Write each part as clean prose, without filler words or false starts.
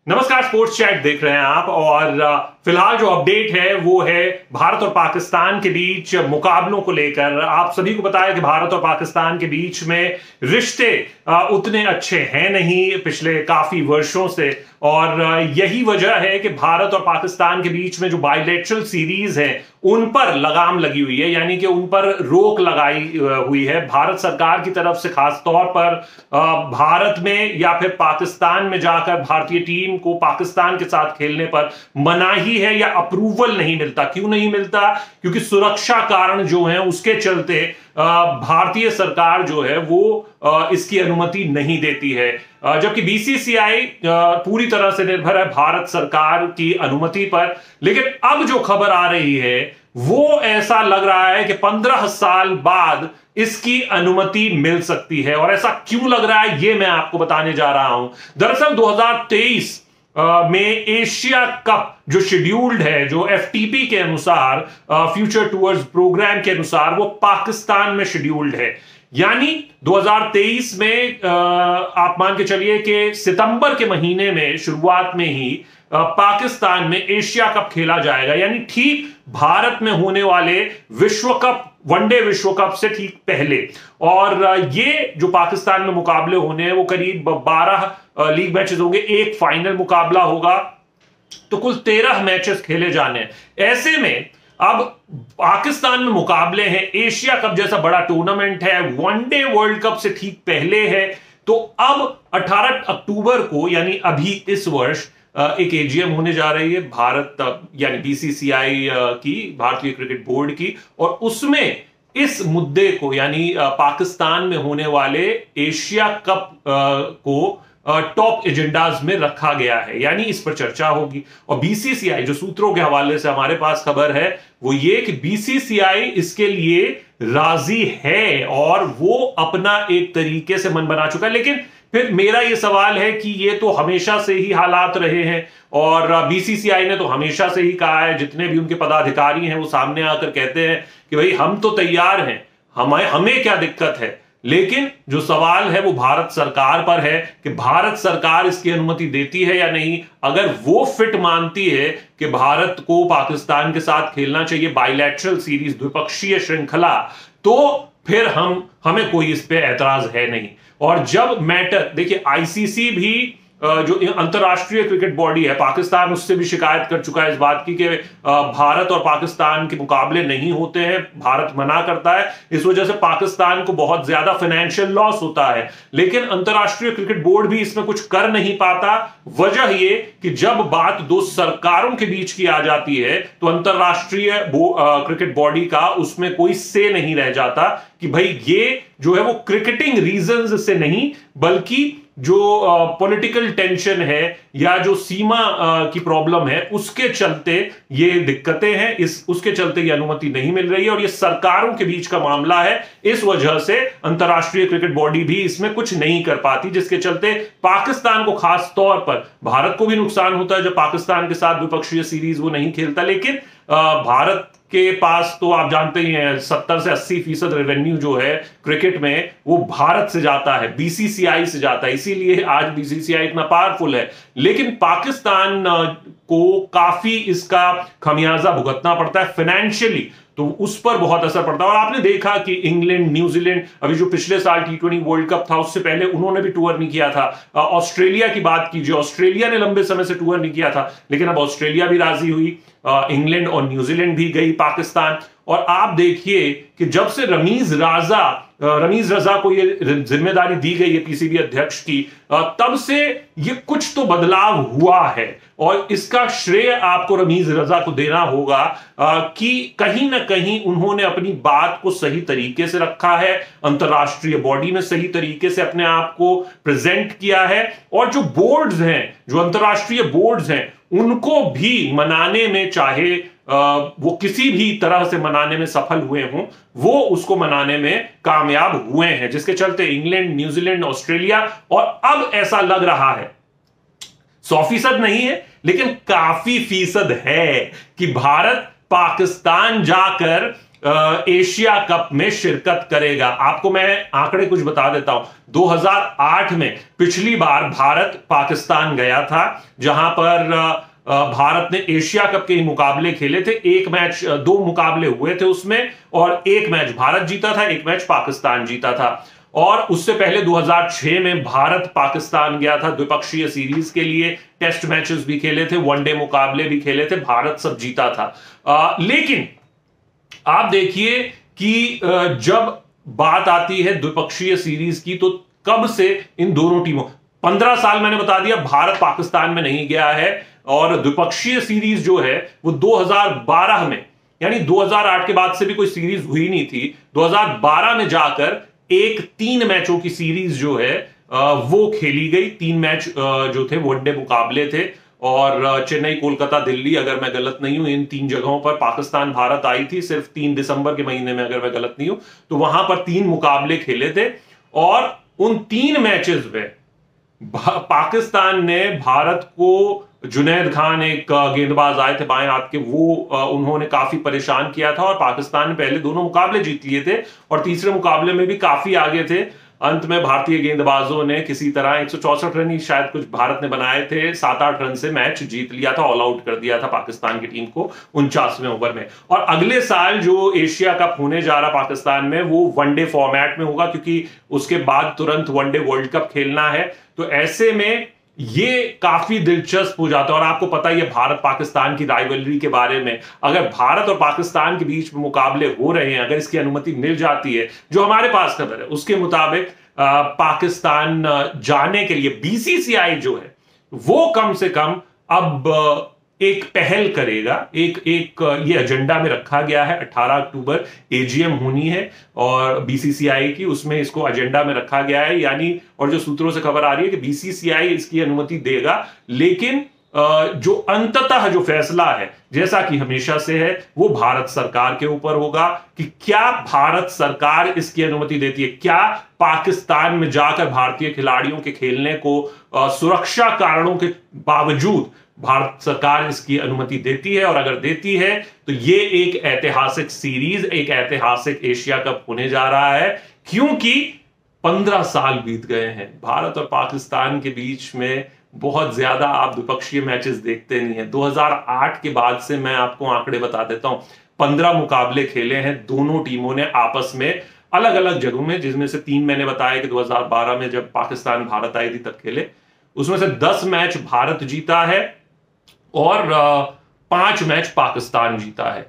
नमस्कार, sports chat देख रहे हैं आप। और फिलहाल जो अपडेट है वो है भारत और पाकिस्तान के बीच मुकाबलों को लेकर। आप सभी को पता है कि भारत और पाकिस्तान के बीच में रिश्ते उतने अच्छे हैं नहीं पिछले काफी वर्षों से, और यही वजह है कि भारत और पाकिस्तान के बीच में जो बायलैटरल सीरीज है उन पर लगाम लगी हुई है, यानी कि उन पर रोक लगाई हुई है भारत सरकार की तरफ से। खास तौर पर भारत में या फिर पाकिस्तान में जाकर भारतीय टीम को पाकिस्तान के साथ खेलने पर मनाही है या अप्रूवल नहीं मिलता। क्यों नहीं मिलता? क्योंकि सुरक्षा कारण जो है उसके चलते भारतीय सरकार जो है वो इसकी अनुमति नहीं देती है, जबकि बीसीसीआई पूरी तरह से निर्भर है भारत सरकार की अनुमति पर। लेकिन अब जो खबर आ रही है वो ऐसा लग रहा है कि 15 साल बाद इसकी अनुमति मिल सकती है। और ऐसा क्यों लग रहा है ये मैं आपको बताने जा रहा हूं। दरअसल 2023 में एशिया कप जो शेड्यूल्ड है, जो एफटीपी के अनुसार, फ्यूचर टूवर्स प्रोग्राम के अनुसार, वो पाकिस्तान में शेड्यूल्ड है। यानी 2023 में आप मान के चलिए कि सितंबर के महीने में शुरुआत में ही पाकिस्तान में एशिया कप खेला जाएगा, यानी ठीक भारत में होने वाले विश्व कप, वनडे विश्व कप से ठीक पहले। और ये जो पाकिस्तान में मुकाबले होने हैं वो करीब 12 लीग मैचेस होंगे, एक फाइनल मुकाबला होगा, तो कुल 13 मैचेस खेले जाने हैं। ऐसे में अब पाकिस्तान में मुकाबले हैं, एशिया कप जैसा बड़ा टूर्नामेंट है, वनडे वर्ल्ड कप से ठीक पहले है। तो अब 18 अक्टूबर को, यानी अभी इस वर्ष, एक एजीएम होने जा रही है भारत यानी बीसीसीआई की, भारतीय क्रिकेट बोर्ड की, और उसमें इस मुद्दे को, यानी पाकिस्तान में होने वाले एशिया कप को टॉप एजेंडाज में रखा गया है, यानी इस पर चर्चा होगी। और बीसीसीआई, जो सूत्रों के हवाले से हमारे पास खबर है, वो ये कि बीसीसीआई इसके लिए राजी है और वो अपना एक तरीके से मन बना चुका है। लेकिन फिर मेरा ये सवाल है कि ये तो हमेशा से ही हालात रहे हैं, और बीसीसीआई ने तो हमेशा से ही कहा है, जितने भी उनके पदाधिकारी हैं वो सामने आकर कहते हैं कि भाई हम तो तैयार हैं, हमें क्या दिक्कत है। लेकिन जो सवाल है वो भारत सरकार पर है कि भारत सरकार इसकी अनुमति देती है या नहीं। अगर वो फिट मानती है कि भारत को पाकिस्तान के साथ खेलना चाहिए बायलैटरल सीरीज, द्विपक्षीय श्रृंखला, तो फिर हमें कोई इस पे ऐतराज है नहीं। और जब मैटर, देखिए आईसीसी भी जो अंतरराष्ट्रीय क्रिकेट बॉडी है, पाकिस्तान उससे भी शिकायत कर चुका है इस बात की कि भारत और पाकिस्तान के मुकाबले नहीं होते हैं, भारत मना करता है, इस वजह से पाकिस्तान को बहुत ज्यादा फाइनेंशियल लॉस होता है। लेकिन अंतरराष्ट्रीय क्रिकेट बोर्ड भी इसमें कुछ कर नहीं पाता। वजह ये कि जब बात दो सरकारों के बीच की आ जाती है तो अंतरराष्ट्रीय क्रिकेट बॉडी का उसमें कोई से नहीं रह जाता कि भाई ये जो है वो क्रिकेटिंग रीजंस से नहीं, बल्कि जो पॉलिटिकल टेंशन है या जो सीमा की प्रॉब्लम है उसके चलते ये दिक्कतें हैं, उसके चलते ये अनुमति नहीं मिल रही है। और ये सरकारों के बीच का मामला है, इस वजह से अंतरराष्ट्रीय क्रिकेट बॉडी भी इसमें कुछ नहीं कर पाती, जिसके चलते पाकिस्तान को, खास तौर पर भारत को भी नुकसान होता है जब पाकिस्तान के साथ द्विपक्षीय सीरीज वो नहीं खेलता। लेकिन भारत के पास तो आप जानते ही हैं 70 से 80% रेवेन्यू जो है क्रिकेट में वो भारत से जाता है, बीसीसीआई से जाता है, इसीलिए आज बीसीसीआई इतना पावरफुल है। लेकिन पाकिस्तान को काफी इसका खमियाजा भुगतना पड़ता है फाइनेंशियली, तो उस पर बहुत असर पड़ता है। और आपने देखा कि इंग्लैंड, न्यूजीलैंड, अभी जो पिछले साल T20 वर्ल्ड कप था उससे पहले उन्होंने भी टूर नहीं किया था। ऑस्ट्रेलिया की बात कीजिए, ऑस्ट्रेलिया ने लंबे समय से टूर नहीं किया था, लेकिन अब ऑस्ट्रेलिया भी राजी हुई, इंग्लैंड और न्यूजीलैंड भी गई पाकिस्तान। और आप देखिए कि जब से रमीज रजा को ये जिम्मेदारी दी गई है पीसीबी अध्यक्ष की, तब से ये कुछ तो बदलाव हुआ है। और इसका श्रेय आपको रमीज रजा को देना होगा कि कहीं ना कहीं उन्होंने अपनी बात को सही तरीके से रखा है, अंतरराष्ट्रीय बॉडी में सही तरीके से अपने आप को प्रेजेंट किया है। और जो बोर्ड्स हैं, जो अंतरराष्ट्रीय बोर्ड्स हैं, उनको भी मनाने में, चाहे वो किसी भी तरह से मनाने में सफल हुए हों, वो उसको मनाने में कामयाब हुए हैं, जिसके चलते इंग्लैंड, न्यूजीलैंड, ऑस्ट्रेलिया, और अब ऐसा लग रहा है 100% नहीं है लेकिन काफी फीसद है कि भारत पाकिस्तान जाकर एशिया कप में शिरकत करेगा। आपको मैं आंकड़े कुछ बता देता हूं। 2008 में पिछली बार भारत पाकिस्तान गया था, जहां पर भारत ने एशिया कप के मुकाबले खेले थे। एक मैच, 2 मुकाबले हुए थे उसमें, और एक मैच भारत जीता था, एक मैच पाकिस्तान जीता था। और उससे पहले 2006 में भारत पाकिस्तान गया था द्विपक्षीय सीरीज के लिए, टेस्ट मैचेस भी खेले थे, वनडे मुकाबले भी खेले थे, भारत सब जीता था। लेकिन आप देखिए कि जब बात आती है द्विपक्षीय सीरीज की, तो कब से इन दोनों टीमों 15 साल मैंने बता दिया भारत पाकिस्तान में नहीं गया है। और द्विपक्षीय सीरीज जो है वो 2012 में, यानी 2008 के बाद से भी कोई सीरीज हुई नहीं थी, 2012 में जाकर एक 3 मैचों की सीरीज जो है वो खेली गई। 3 मैच जो थे वनडे मुकाबले थे, और चेन्नई, कोलकाता, दिल्ली, अगर मैं गलत नहीं हूं, इन 3 जगहों पर पाकिस्तान भारत आई थी सिर्फ 3 दिसंबर के महीने में, अगर मैं गलत नहीं हूं। तो वहां पर 3 मुकाबले खेले थे, और उन 3 मैचेस में पाकिस्तान ने भारत को, जुनैद खान एक गेंदबाज आए थे बाएं हाथ के, वो उन्होंने काफी परेशान किया था, और पाकिस्तान ने पहले दोनों मुकाबले जीत लिए थे और तीसरे मुकाबले में भी काफी आगे थे। अंत में भारतीय गेंदबाजों ने किसी तरह 164 रन ही शायद कुछ भारत ने बनाए थे, 7-8 रन से मैच जीत लिया था, ऑल आउट कर दिया था पाकिस्तान की टीम को 49वें ओवर में। और अगले साल जो एशिया कप होने जा रहा पाकिस्तान में, वो वनडे फॉर्मेट में होगा, क्योंकि उसके बाद तुरंत वनडे वर्ल्ड कप खेलना है। तो ऐसे में ये काफी दिलचस्प हो जाता है। और आपको पता ही है भारत पाकिस्तान की राइवलरी के बारे में, अगर भारत और पाकिस्तान के बीच में मुकाबले हो रहे हैं, अगर इसकी अनुमति मिल जाती है, जो हमारे पास खबर है उसके मुताबिक पाकिस्तान जाने के लिए बीसीसीआई जो है वो कम से कम अब एक पहल करेगा। एक ये एजेंडा में रखा गया है, 18 अक्टूबर एजीएम होनी है और बीसीसीआई की, उसमें इसको एजेंडा में रखा गया है। यानी, और जो सूत्रों से खबर आ रही है कि बीसीसीआई इसकी अनुमति देगा, लेकिन जो अंततः जो फैसला है, जैसा कि हमेशा से है, वो भारत सरकार के ऊपर होगा कि क्या भारत सरकार इसकी अनुमति देती है, क्या पाकिस्तान में जाकर भारतीय खिलाड़ियों के खेलने को सुरक्षा कारणों के बावजूद भारत सरकार इसकी अनुमति देती है। और अगर देती है तो ये एक ऐतिहासिक सीरीज, एक ऐतिहासिक एशिया कप होने जा रहा है, क्योंकि 15 साल बीत गए हैं भारत और पाकिस्तान के बीच में। बहुत ज्यादा आप द्विपक्षीय मैचेस देखते नहीं है। 2008 के बाद से मैं आपको आंकड़े बता देता हूं, 15 मुकाबले खेले हैं दोनों टीमों ने आपस में, अलग अलग जगहों में, जिसमें से 3 मैंने बताया कि 2012 में जब पाकिस्तान भारत आई थी तब खेले। उसमें से 10 मैच भारत जीता है और 5 मैच पाकिस्तान जीता है।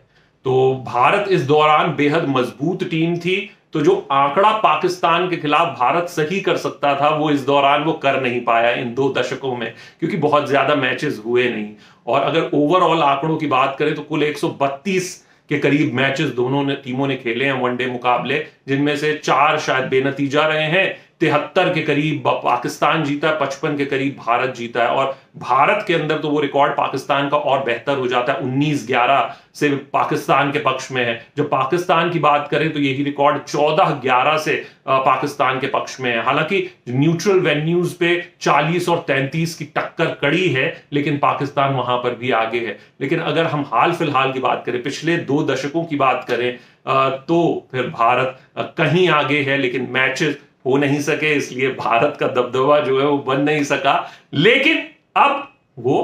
तो भारत इस दौरान बेहद मजबूत टीम थी। तो जो आंकड़ा पाकिस्तान के खिलाफ भारत सही कर सकता था, वो इस दौरान वो कर नहीं पाया इन 2 दशकों में, क्योंकि बहुत ज्यादा मैचेस हुए नहीं। और अगर ओवरऑल आंकड़ों की बात करें तो कुल 132 के करीब मैचेस दोनों टीमों ने खेले हैं वनडे मुकाबले, जिनमें से 4 शायद बेनतीजा रहे हैं, 73 के करीब पाकिस्तान जीता है, 55 के करीब भारत जीता है। और भारत के अंदर तो वो रिकॉर्ड पाकिस्तान का और बेहतर हो जाता है, 19-11 से पाकिस्तान के पक्ष में है। जब पाकिस्तान की बात करें तो यही रिकॉर्ड 14-11 से पाकिस्तान के पक्ष में है। हालांकि न्यूट्रल वेन्यूज पे 40 और 33 की टक्कर कड़ी है, लेकिन पाकिस्तान वहां पर भी आगे है। लेकिन अगर हम हाल फिलहाल की बात करें, पिछले 2 दशकों की बात करें, तो फिर भारत कहीं आगे है, लेकिन मैचेस हो नहीं सके, इसलिए भारत का दबदबा जो है वो बन नहीं सका। लेकिन अब वो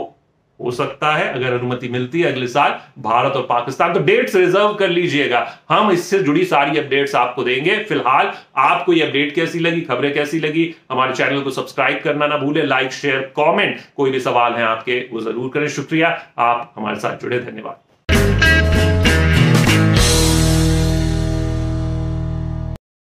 हो सकता है, अगर अनुमति मिलती है अगले साल, भारत और पाकिस्तान। तो डेट्स रिजर्व कर लीजिएगा, हम इससे जुड़ी सारी अपडेट्स आपको देंगे। फिलहाल आपको ये अपडेट कैसी लगी, खबरें कैसी लगी, हमारे चैनल को सब्सक्राइब करना ना भूलें, लाइक, शेयर, कमेंट, कोई भी सवाल है आपके वो जरूर करें। शुक्रिया, आप हमारे साथ जुड़े, धन्यवाद।